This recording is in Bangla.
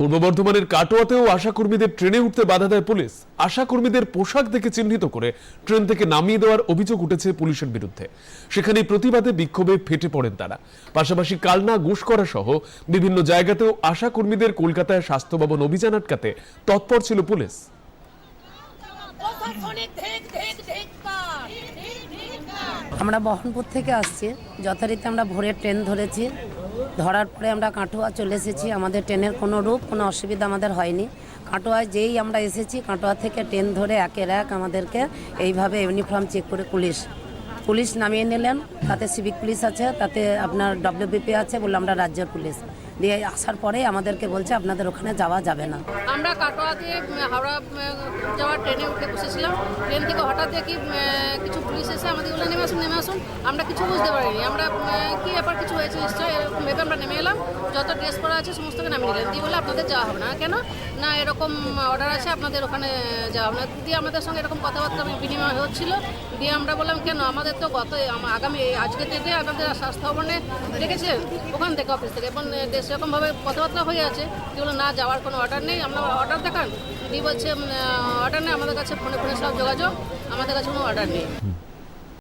পূর্ব বর্ধমানের কাটোয়াতেও আশাকর্মীদের ট্রেনে উঠতে বাধা দেয় পুলিশ। আশাকর্মীদের পোশাক দেখে চিহ্নিত করে ট্রেন থেকে নামিয়ে দেওয়ার অভিযোগ উঠেছে পুলিশের বিরুদ্ধে। সেখানে প্রতিবাদে বিক্ষোভে ফেটে পড়েন তারা। পাশাপাশি কালনা ঘুষকরা সহ বিভিন্ন জায়গাতেও আশাকর্মীদের কলকাতায় স্বাস্থ্য ভবন অভিযান আটকাতে তৎপর ছিল পুলিশ। আমরা বহরমপুর থেকে আসছি, যথারীতি আমরা ভোরের ট্রেন ধরেছি। ধরার পরে আমরা কাটোয়া চলে এসেছি। আমাদের ট্রেনের কোনো কোনো অসুবিধা আমাদের হয়নি। কাটোয়ায় যেই আমরা এসেছি, কাটোয়া থেকে ট্রেন ধরে একের এক আমাদেরকে এইভাবে ইউনিফর্ম চেক করে পুলিশ নামিয়ে নিলেন। তাতে সিভিক পুলিশ আছে, তাতে আপনার ডব্লিউবিপি আছে, বললো আমরা রাজ্যের পুলিশ। দিয়ে আসার পরেই আমাদেরকে বলছে আপনাদের ওখানে যাওয়া যাবে না। আমরা কাটোয়া দিয়ে হাওড়া যাওয়ার ট্রেনে উঠে বসেছিলাম। ট্রেন থেকে হঠাৎ দেখি কিছু পুলিশ এসে আমাদের বলে নেমে আসুন। আমরা কিছু বুঝতে পারিনি, আমরা কি ব্যাপার কিছু হয়েছে নিশ্চয়ই এরকম ভেবে আমরা নেমে এলাম। যত ড্রেস পরা আছে সমস্তকে নামিয়ে নিলেন। দিয়ে বলে আপনাদের যাওয়া হবে না। কেন না, এরকম অর্ডার আছে, আপনাদের ওখানে যাওয়া হবে না। দিয়ে আমাদের সঙ্গে এরকম কথাবার্তা বিনিময় হচ্ছিল। দিয়ে আমরা বললাম কেন, আমাদের তো আগামী আজকের ডেটে আমাদের স্বাস্থ্য ভবনে ডেকেছিলেন ওখান থেকে অফিস থেকে, এবং সেরকমভাবে কথাবার্তা হয়ে আছে। যেগুলো না যাওয়ার কোনো অর্ডার নেই, আমরা অর্ডার দেখান। দিয়ে বলছে অর্ডার নেই আমাদের কাছে, ফোনে সব যোগাযোগ, আমাদের কাছে কোনো অর্ডার নেই।